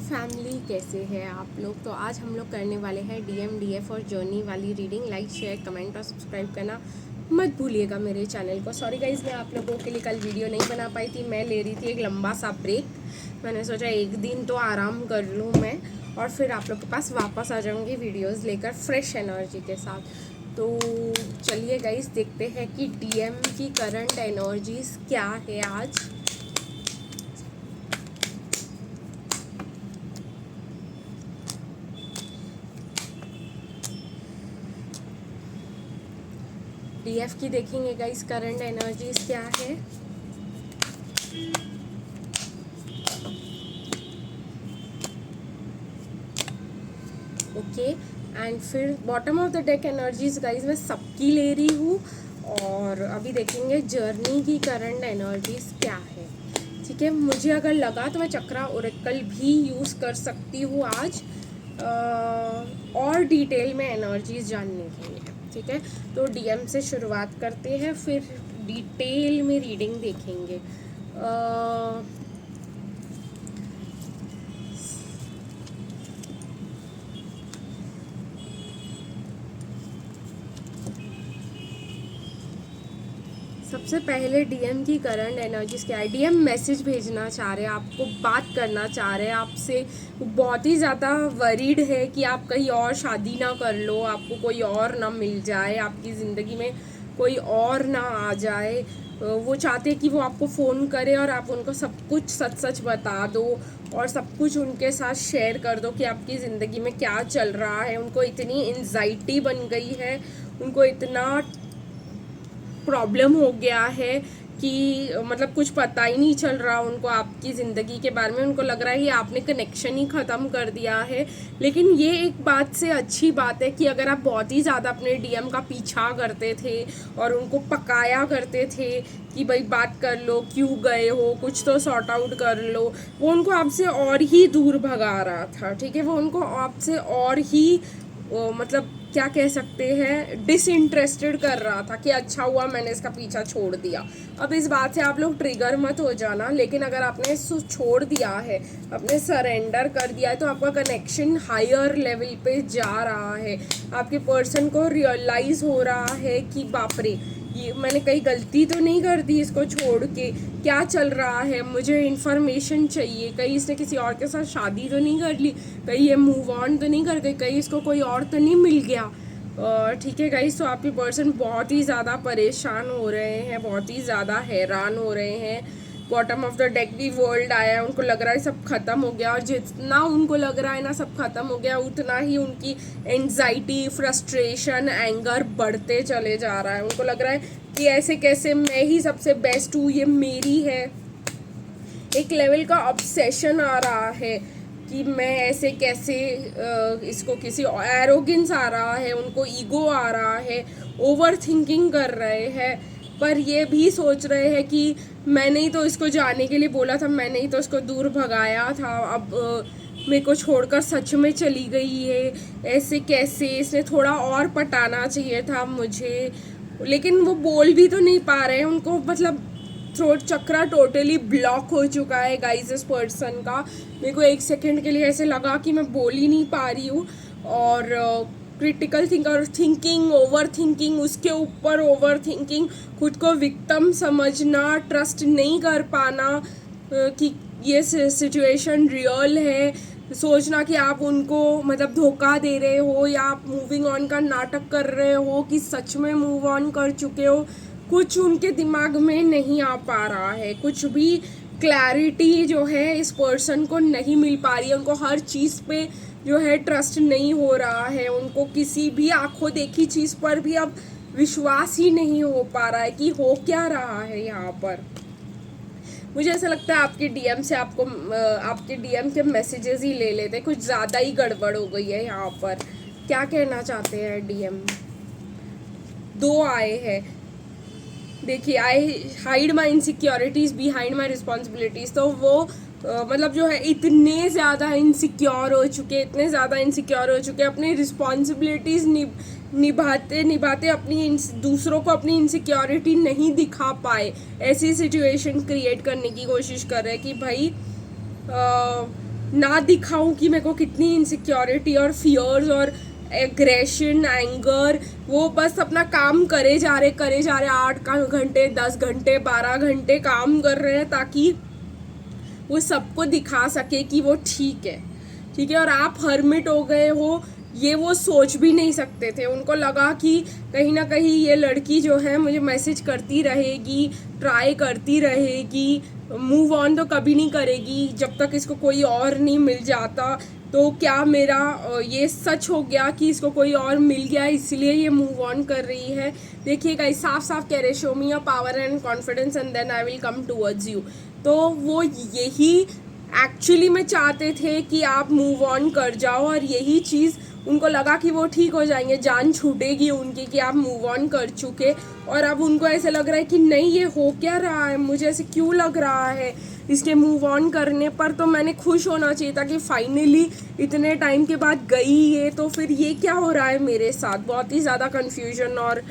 Family, कैसे हैं आप लोग। तो आज हम लोग करने वाले हैं DMDF और जर्नी वाली रीडिंग। लाइक, शेयर, कमेंट और सब्सक्राइब करना मत भूलिएगा मेरे चैनल को। सॉरी गाइज, मैं आप लोगों के लिए कल वीडियो नहीं बना पाई थी। मैं ले रही थी एक लंबा सा ब्रेक। मैंने सोचा एक दिन तो आराम कर लूँ मैं, और फिर आप लोग के पास वापस आ जाऊँगी वीडियोज़ लेकर फ्रेश एनर्जी के साथ। तो चलिए गाइज, देखते हैं कि DM की करंट एनर्जीज़ क्या है आज। DF की देखेंगे गाइस, करंट एनर्जीज क्या है। ओके, एंड फिर bottom of the deck energies guys मैं सबकी ले रही हूँ। और अभी देखेंगे जर्नी की करंट एनर्जीज क्या है। ठीक है, मुझे अगर लगा तो मैं चक्रा ओरेकल भी यूज़ कर सकती हूँ आज और डिटेल में एनर्जीज जानने के लिए। ठीक है, तो DM से शुरुआत करते हैं, फिर डिटेल में रीडिंग देखेंगे। सबसे पहले DM की करंट एनर्जीज क्या है। DM मैसेज भेजना चाह रहे हैं, आपको बात करना चाह रहे हैं आपसे। बहुत ही ज़्यादा वरीड है कि आप कहीं और शादी ना कर लो, आपको कोई और ना मिल जाए, आपकी ज़िंदगी में कोई और ना आ जाए। वो चाहते हैं कि वो आपको फ़ोन करे और आप उनको सब कुछ सच सच बता दो और सब कुछ उनके साथ शेयर कर दो कि आपकी ज़िंदगी में क्या चल रहा है। उनको इतनी एंजाइटी बन गई है, उनको इतना प्रॉब्लम हो गया है कि मतलब कुछ पता ही नहीं चल रहा उनको आपकी ज़िंदगी के बारे में। उनको लग रहा है कि आपने कनेक्शन ही ख़त्म कर दिया है। लेकिन ये एक बात से अच्छी बात है कि अगर आप बहुत ही ज़्यादा अपने DM का पीछा करते थे और उनको पकाया करते थे कि भाई बात कर लो, क्यों गए हो, कुछ तो सॉर्ट आउट कर लो, वो उनको आपसे और ही दूर भगा रहा था। ठीक है, वो उनको आपसे और ही मतलब क्या कह सकते हैं, डिसइंटरेस्टेड कर रहा था कि अच्छा हुआ मैंने इसका पीछा छोड़ दिया। अब इस बात से आप लोग ट्रिगर मत हो जाना, लेकिन अगर आपने इसको छोड़ दिया है, आपने सरेंडर कर दिया है, तो आपका कनेक्शन हायर लेवल पे जा रहा है। आपके पर्सन को रियलाइज़ हो रहा है कि बाप रे, ये मैंने कहीं गलती तो नहीं कर दी इसको छोड़ के, क्या चल रहा है, मुझे इन्फॉर्मेशन चाहिए, कहीं इसने किसी और के साथ शादी तो नहीं कर ली, कहीं ये मूव ऑन तो नहीं कर गई, कहीं इसको कोई और तो नहीं मिल गया। ठीक है गाइस, तो आपके पर्सन बहुत ही ज़्यादा परेशान हो रहे हैं, बहुत ही ज़्यादा हैरान हो रहे हैं। बॉटम ऑफ द डेक भी वर्ल्ड आया है, उनको लग रहा है सब खत्म हो गया, और जितना उनको लग रहा है ना सब खत्म हो गया, उतना ही उनकी एंजाइटी, फ्रस्ट्रेशन, एंगर बढ़ते चले जा रहा है। उनको लग रहा है कि ऐसे कैसे, मैं ही सबसे बेस्ट हूँ, ये मेरी है। एक लेवल का ऑब्सेशन आ रहा है कि मैं ऐसे कैसे, इसको किसी एरोगेंस आ रहा है, उनको ईगो आ रहा है, ओवर थिंकिंग कर रहे हैं। पर ये भी सोच रहे हैं कि मैंने ही तो इसको जाने के लिए बोला था, मैंने ही तो इसको दूर भगाया था, अब मेरे को छोड़कर सच में चली गई है, ऐसे कैसे, इसने थोड़ा और पटाना चाहिए था मुझे। लेकिन वो बोल भी तो नहीं पा रहे हैं, उनको मतलब थ्रोट चक्रा टोटली ब्लॉक हो चुका है गाइस इस पर्सन का। मेरे को एक सेकंड के लिए ऐसे लगा कि मैं बोल ही नहीं पा रही हूँ। और critical thinker, thinking, over thinking, उसके ऊपर ओवर थिंकिंग, खुद को विक्टिम समझना, ट्रस्ट नहीं कर पाना कि ये सिचुएशन रियल है, सोचना कि आप उनको मतलब धोखा दे रहे हो या आप मूविंग ऑन का नाटक कर रहे हो कि सच में मूव ऑन कर चुके हो। कुछ उनके दिमाग में नहीं आ पा रहा है, कुछ भी क्लैरिटी जो है इस पर्सन को नहीं मिल पा रही है। उनको हर चीज़ पे जो है ट्रस्ट नहीं हो रहा है, उनको किसी भी आंखों देखी चीज़ पर भी अब विश्वास ही नहीं हो पा रहा है कि हो क्या रहा है यहाँ पर। मुझे ऐसा लगता है आपके DM से आपको आपके DM के मैसेजेस ही ले लेते, कुछ ज़्यादा ही गड़बड़ हो गई है यहाँ पर। क्या कहना चाहते हैं DM। 2 आए हैं, देखिए, आई hide my insecurities behind my responsibilities. तो वो मतलब जो है इतने ज़्यादा इनसिक्योर हो चुके, इतने ज़्यादा इनसिक्योर हो चुके, अपनी रिस्पॉन्सिबिलिटीज़ निभाते निभाते अपनी दूसरों को अपनी इनसिक्योरिटी नहीं दिखा पाए। ऐसी सिचुएशन क्रिएट करने की कोशिश कर रहे हैं कि भाई ना दिखाऊं कि मेरे को कितनी इनसिक्योरिटी और फियर्स और एग्रेशन, एंगर, वो बस अपना काम करे जा रहे 8 घंटे, 10 घंटे, 12 घंटे काम कर रहे हैं ताकि वो सबको दिखा सके कि वो ठीक है, ठीक है। और आप हर्मिट हो गए हो, ये वो सोच भी नहीं सकते थे। उनको लगा कि कहीं ना कहीं ये लड़की जो है मुझे मैसेज करती रहेगी, ट्राई करती रहेगी, मूव ऑन तो कभी नहीं करेगी जब तक इसको कोई और नहीं मिल जाता। तो क्या मेरा ये सच हो गया कि इसको कोई और मिल गया इसलिए ये मूव ऑन कर रही है। देखिए गाइस, साफ साफ कह रहे, show me your power and confidence and then I will come towards you. तो वो यही एक्चुअली में चाहते थे कि आप मूव ऑन कर जाओ, और यही चीज़ उनको लगा कि वो ठीक हो जाएंगे, जान छूटेगी उनकी कि आप मूव ऑन कर चुके। और अब उनको ऐसे लग रहा है कि नहीं, ये हो क्या रहा है, मुझे ऐसे क्यों लग रहा है इसके मूव ऑन करने पर। तो मैंने खुश होना चाहिए था कि फाइनली इतने टाइम के बाद गई ये, तो फिर ये क्या हो रहा है मेरे साथ। बहुत ही ज़्यादा कन्फ्यूजन और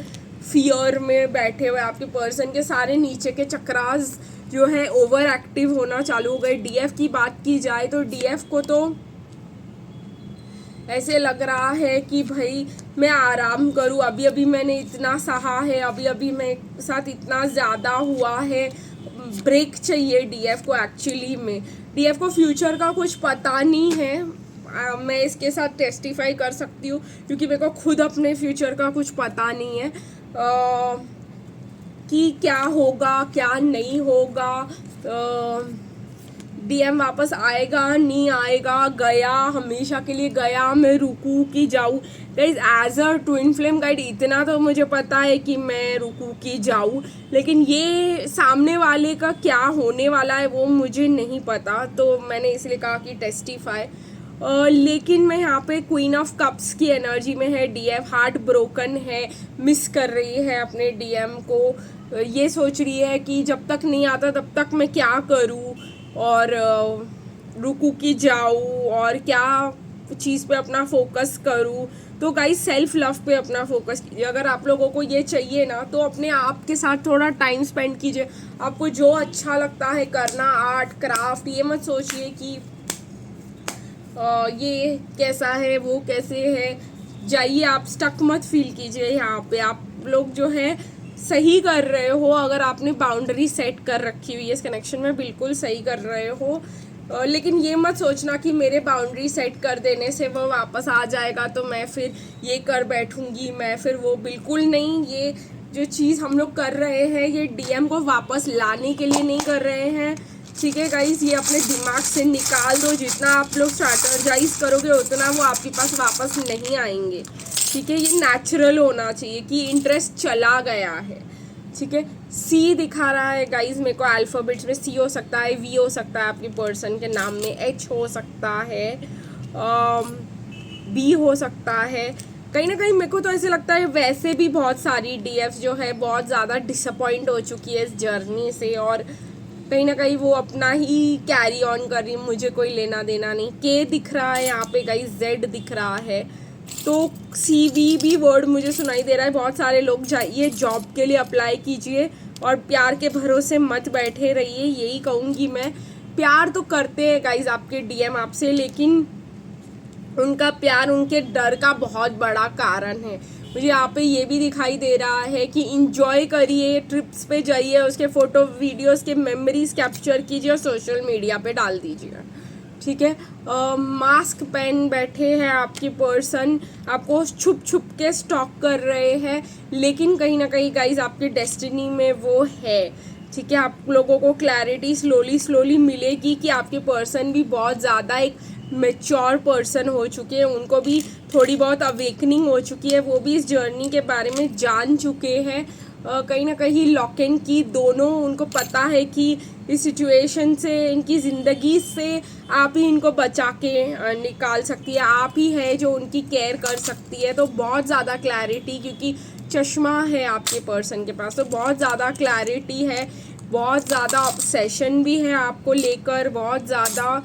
फियर में बैठे हुए आपके पर्सन के सारे नीचे के चक्रास जो है ओवर एक्टिव होना चालू हो गए। डीएफ की बात की जाए तो डीएफ को तो ऐसे लग रहा है कि भाई मैं आराम करूं, अभी अभी मैंने इतना सहा है, अभी अभी मेरे साथ इतना ज़्यादा हुआ है, ब्रेक चाहिए डीएफ को। एक्चुअली में डीएफ को फ्यूचर का कुछ पता नहीं है, मैं इसके साथ टेस्टिफाई कर सकती हूँ क्योंकि मेरे को खुद अपने फ्यूचर का कुछ पता नहीं है कि क्या होगा क्या नहीं होगा। डीएम वापस आएगा नहीं आएगा, गया हमेशा के लिए गया, मैं रुकूँ कि जाऊँ। Guys, as a twin flame guide इतना तो मुझे पता है कि मैं रुकूँ कि जाऊँ, लेकिन ये सामने वाले का क्या होने वाला है वो मुझे नहीं पता, तो मैंने इसलिए कहा कि टेस्टिफाई। लेकिन मैं यहाँ पे क्वीन ऑफ कप्स की एनर्जी में है। डीएफ हार्ट ब्रोकन है, मिस कर रही है अपने डीएम को, ये सोच रही है कि जब तक नहीं आता तब तक मैं क्या करूँ और रुकू कि जाऊँ और क्या चीज़ पे अपना फोकस करूँ। तो गाइस, सेल्फ लव पे अपना फोकस कीजिए। अगर आप लोगों को ये चाहिए ना तो अपने आप के साथ थोड़ा टाइम स्पेंड कीजिए। आपको जो अच्छा लगता है करना, आर्ट क्राफ्ट, ये मत सोचिए कि ये कैसा है वो कैसे है, जाइए, आप स्टक मत फील कीजिए। यहाँ पे आप लोग जो है सही कर रहे हो, अगर आपने बाउंड्री सेट कर रखी हुई है इस कनेक्शन में, बिल्कुल सही कर रहे हो। लेकिन ये मत सोचना कि मेरे बाउंड्री सेट कर देने से वो वापस आ जाएगा तो मैं फिर ये कर बैठूंगी, मैं फिर वो, बिल्कुल नहीं। ये जो चीज़ हम लोग कर रहे हैं ये डीएम को वापस लाने के लिए नहीं कर रहे हैं, ठीक है गाइस। ये अपने दिमाग से निकाल दो, जितना आप लोग स्ट्रैटेजाइज करोगे उतना वो आपके पास वापस नहीं आएंगे, ठीक है। ये नेचुरल होना चाहिए कि इंटरेस्ट चला गया है, ठीक है। सी दिखा रहा है गाइस मेरे को, अल्फ़ाबेट्स में सी हो सकता है, वी हो सकता है आपके पर्सन के नाम में, एच हो सकता है, बी हो सकता है। कहीं ना कहीं मेरे को तो ऐसे लगता है वैसे भी बहुत सारी डीएफ जो है बहुत ज़्यादा डिसअपॉइंट हो चुकी है इस जर्नी से, और कहीं ना कहीं वो अपना ही कैरी ऑन कर रही है, मुझे कोई लेना देना नहीं। के दिख रहा है यहाँ पे गाइस, जेड दिख रहा है, तो CV भी वर्ड मुझे सुनाई दे रहा है। बहुत सारे लोग जाइए जॉब के लिए अप्लाई कीजिए और प्यार के भरोसे मत बैठे रहिए, यही कहूँगी मैं। प्यार तो करते हैं गाइस आपके डीएम आपसे, लेकिन उनका प्यार उनके डर का बहुत बड़ा कारण है। मुझे यहाँ पे ये भी दिखाई दे रहा है कि इंजॉय करिए, ट्रिप्स पे जाइए, उसके फ़ोटो वीडियोस के मेमोरीज कैप्चर कीजिए और सोशल मीडिया पे डाल दीजिए, ठीक है। मास्क पहन बैठे हैं आपकी पर्सन, आपको छुप छुप के स्टॉक कर रहे हैं, लेकिन कहीं ना कहीं गाइज आपकी डेस्टिनी में वो है, ठीक है। आप लोगों को क्लैरिटी स्लोली मिलेगी कि आपके पर्सन भी बहुत ज़्यादा एक मैच्योर पर्सन हो चुके हैं, उनको भी थोड़ी बहुत अवेकनिंग हो चुकी है, वो भी इस जर्नी के बारे में जान चुके हैं। कहीं ना कहीं लॉक एंड की दोनों, उनको पता है कि इस सिचुएशन से, इनकी ज़िंदगी से आप ही इनको बचा के निकाल सकती है, आप ही है जो उनकी केयर कर सकती है। तो बहुत ज़्यादा क्लैरिटी, क्योंकि चश्मा है आपके पर्सन के पास, तो बहुत ज़्यादा क्लैरिटी है, बहुत ज़्यादा ऑब्सेशन भी है आपको लेकर, बहुत ज़्यादा।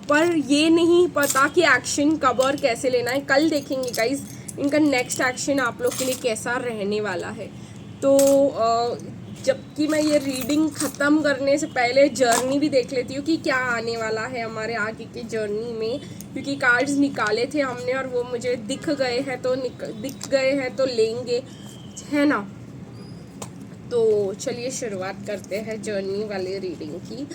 पर ये नहीं पता कि एक्शन कब और कैसे लेना है। कल देखेंगे गाइज इनका नेक्स्ट एक्शन आप लोग के लिए कैसा रहने वाला है। तो जबकि मैं ये रीडिंग ख़त्म करने से पहले जर्नी भी देख लेती हूँ कि क्या आने वाला है हमारे आगे की जर्नी में, क्योंकि कार्ड्स निकाले थे हमने और वो मुझे दिख गए हैं तो लेंगे, है ना। तो चलिए शुरुआत करते हैं जर्नी वाली रीडिंग की।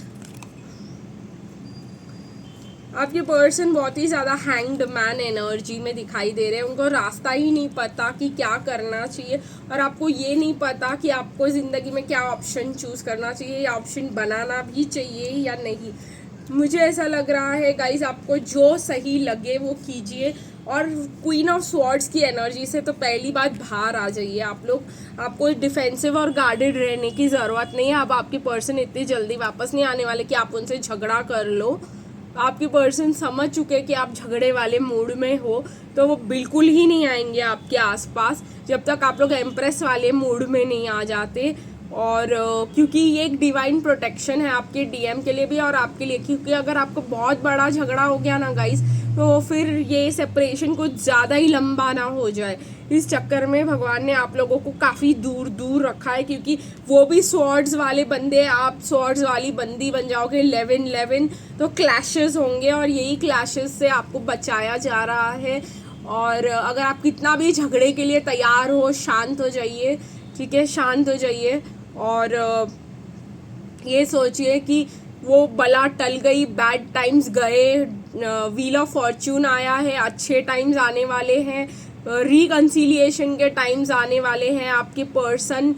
आपके पर्सन बहुत ही ज़्यादा हैंग्ड मैन एनर्जी में दिखाई दे रहे हैं। उनको रास्ता ही नहीं पता कि क्या करना चाहिए, और आपको ये नहीं पता कि आपको ज़िंदगी में क्या ऑप्शन चूज़ करना चाहिए या ऑप्शन बनाना भी चाहिए या नहीं। मुझे ऐसा लग रहा है गाइज, आपको जो सही लगे वो कीजिए, और क्वीन ऑफ स्वॉर्ड्स की एनर्जी से तो पहली बात बाहर आ जाइए आप लोग। आपको डिफेंसिव और गार्डेड रहने की ज़रूरत नहीं है। अब आपके पर्सन इतनी जल्दी वापस नहीं आने वाले कि आप उनसे झगड़ा कर लो। आपके पर्सन समझ चुके कि आप झगड़े वाले मूड में हो, तो वो बिल्कुल ही नहीं आएंगे आपके आसपास जब तक आप लोग एम्प्रेस वाले मूड में नहीं आ जाते। और क्योंकि ये एक डिवाइन प्रोटेक्शन है आपके डीएम के लिए भी और आपके लिए, क्योंकि अगर आपको बहुत बड़ा झगड़ा हो गया ना गाइस, तो फिर ये सेपरेशन कुछ ज़्यादा ही लंबा ना हो जाए। इस चक्कर में भगवान ने आप लोगों को काफ़ी दूर दूर रखा है, क्योंकि वो भी स्वॉर्ड्स वाले बंदे, आप स्वॉर्ड्स वाली बंदी बन जाओगे 11-11, तो क्लैशेस होंगे और यही क्लैशेस से आपको बचाया जा रहा है। और अगर आप कितना भी झगड़े के लिए तैयार हो, शांत हो जाइए, ठीक है, शांत हो जाइए और ये सोचिए कि वो बला टल गई, बैड टाइम्स गए, व्हील ऑफ फॉर्च्यून आया है, अच्छे टाइम्स आने वाले हैं, रिकन्सिलिएशन के टाइम्स आने वाले हैं, आपके पर्सन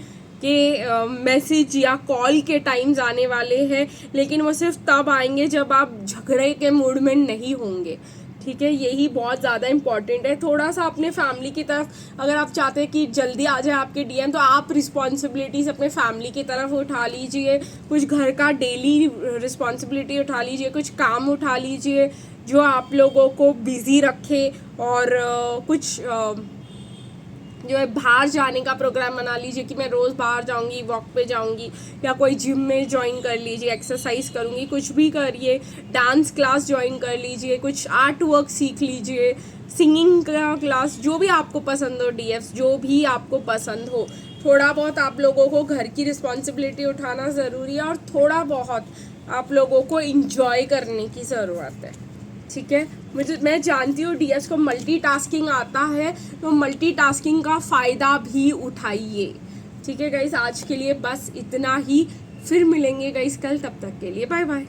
के मैसेज या कॉल के टाइम्स आने वाले हैं। लेकिन वो सिर्फ तब आएंगे जब आप झगड़े के मूड में नहीं होंगे, ठीक है। यही बहुत ज़्यादा इंपॉर्टेंट है। थोड़ा सा अपने फैमिली की तरफ, अगर आप चाहते हैं कि जल्दी आ जाए आपके डीएम, तो आप रिस्पॉन्सिबिलिटीज़ अपने फैमिली की तरफ उठा लीजिए, कुछ घर का डेली रिस्पॉन्सिबिलिटी उठा लीजिए, कुछ काम उठा लीजिए जो आप लोगों को बिज़ी रखे, और कुछ जो है बाहर जाने का प्रोग्राम बना लीजिए कि मैं रोज़ बाहर जाऊंगी, वॉक पे जाऊंगी, या कोई जिम में ज्वाइन कर लीजिए, एक्सरसाइज करूंगी, कुछ भी करिए, डांस क्लास ज्वाइन कर लीजिए, कुछ आर्ट वर्क सीख लीजिए, सिंगिंग का क्लास, जो भी आपको पसंद हो, डीएफ्स जो भी आपको पसंद हो। थोड़ा बहुत आप लोगों को घर की रिस्पॉन्सिबिलिटी उठाना ज़रूरी है और थोड़ा बहुत आप लोगों को इंजॉय करने की ज़रूरत है, ठीक है। मैं जानती हूँ डीएस को मल्टीटास्किंग आता है, तो मल्टीटास्किंग का फ़ायदा भी उठाइए, ठीक है गाइस। आज के लिए बस इतना ही, फिर मिलेंगे गाइस कल, तब तक के लिए बाय बाय।